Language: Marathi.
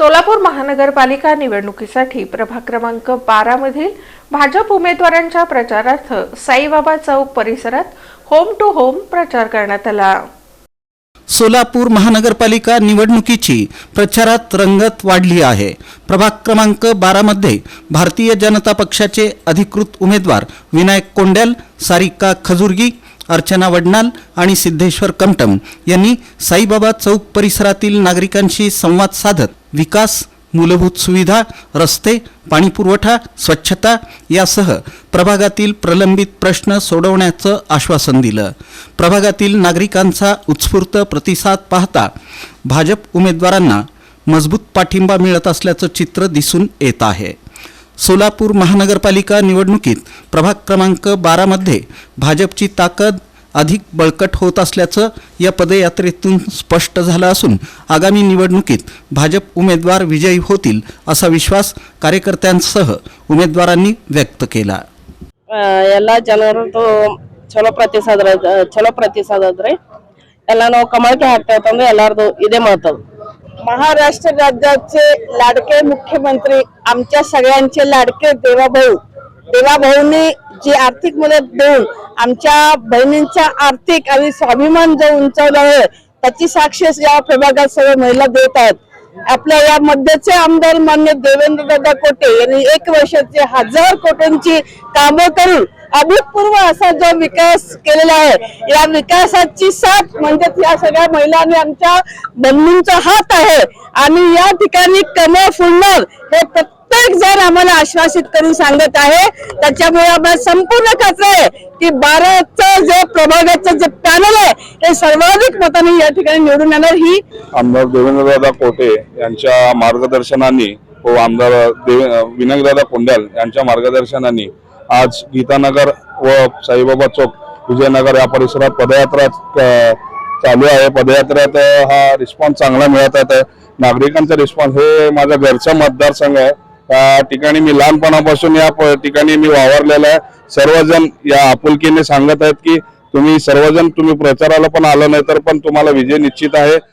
सोलापूर महानगरपालिका निवडणुकीसाठी प्रभाग क्रमांक 12 मधील भाजप उमेदवारांच्या प्रचारार्थ साईबाबा चौक परिसरात होम टू होम प्रचार करण्यात आला। सोलापूर महानगरपालिका निवडणुकीची प्रचारात रंगत वाढली आहे। प्रभाग क्रमांक 12 मध्ये भारतीय जनता पक्षाचे अधिकृत उमेदवार विनायक कोंडेल, सारिका खजुर्गी, अर्चना वडनाल आणि सिद्धेश्वर कमटम यांनी साईबाबा चौक परिसरातील नागरिकांशी संवाद साधत विकास, मूलभूत सुविधा, रस्ते, पाणीपुरवठा, स्वच्छता यासह प्रभागातील प्रलंबित प्रश्न सोडवण्याचं आश्वासन दिलं। प्रभागातील नागरिकांचा उत्स्फूर्त प्रतिसाद पाहता भाजप उमेदवारांना मजबूत पाठिंबा मिळत असल्याचं चित्र दिसून येत आहे। सोलापूर महानगरपालिका निवडणुकीत प्रभाग क्रमांक 12 मध्ये भाजपची ताकद अधिक बळकट होत असल्याचं या पदयात्रेतून स्पष्ट झालं असून आगामी निवडणुकीत भाजप उमेदवार विजयी होतील असा विश्वास कार्यकर्त्यांसह उमेदवारांनी व्यक्त केला। ಎಲ್ಲ ಜನರದು ಚಲೋ ಪ್ರತಿಸಾದ ಆದ್ರೆ ಎಲ್ಲ ನಾವು ಕಮಳಕ್ಕೆ ಹಾಕ್ತೇವೆ ಅಂದ್ರೆ ಎಲ್ಲಾರದು ಇದೇ ಮಾತು। महाराष्ट्र राज्याचे लाडके मुख्यमंत्री आमच्या सगळ्यांचे लाडके देवाभाऊंनी जी आर्थिक मदत देऊन आमच्या बहिणींचा आर्थिक आणि स्वाभिमान जो उंचावला आहे त्याची साक्ष या प्रभागात सर्व महिला देत आहेत। आपल्या या मध्यचे आमदार मान्य देवेंद्रदादा कोटे यांनी 1 वर्षाचे 1000 कोटींची कामं करून अभूतपूर्व असा जो विकास केलेला आहे, या विकासाची साथ म्हणजे या सगळ्या महिलांनी आमच्या बंधूंचा हात आहे आणि या ठिकाणी कमळ फुलणार हे प्रत्येक जण आम्हाला आश्वासित करून सांगत आहे। त्याच्यामुळे आम्हाला संपूर्ण खात्री आहे की 12चं जे प्रभागाचं जे पॅनल आहे हे सर्वाधिक मतांनी या ठिकाणी निवडून येणार। ही आमदार देवेंद्रदादा कोटे यांच्या मार्गदर्शनाने व आमदार विनायकदादा कोंडेल यांच्या मार्गदर्शनाने आज गीतानगर व साईबाबा चौक, विजयनगर या परिसरात पदयात्रा चालू आहे। पदयात्रेत हा रिस्पॉन्स चांगला मिळत आहे। नागरिकांचा रिस्पॉन्स हे माझा घरचा मतदारसंघ आहे। त्या ठिकाणी मी लहानपणापासून या ठिकाणी मी वावरलेला आहे। सर्वजण या आपुलकीने सांगत आहेत की तुम्ही सर्वजण प्रचाराला पण आलो नाही तर पण तुम्हाला विजय निश्चित आहे।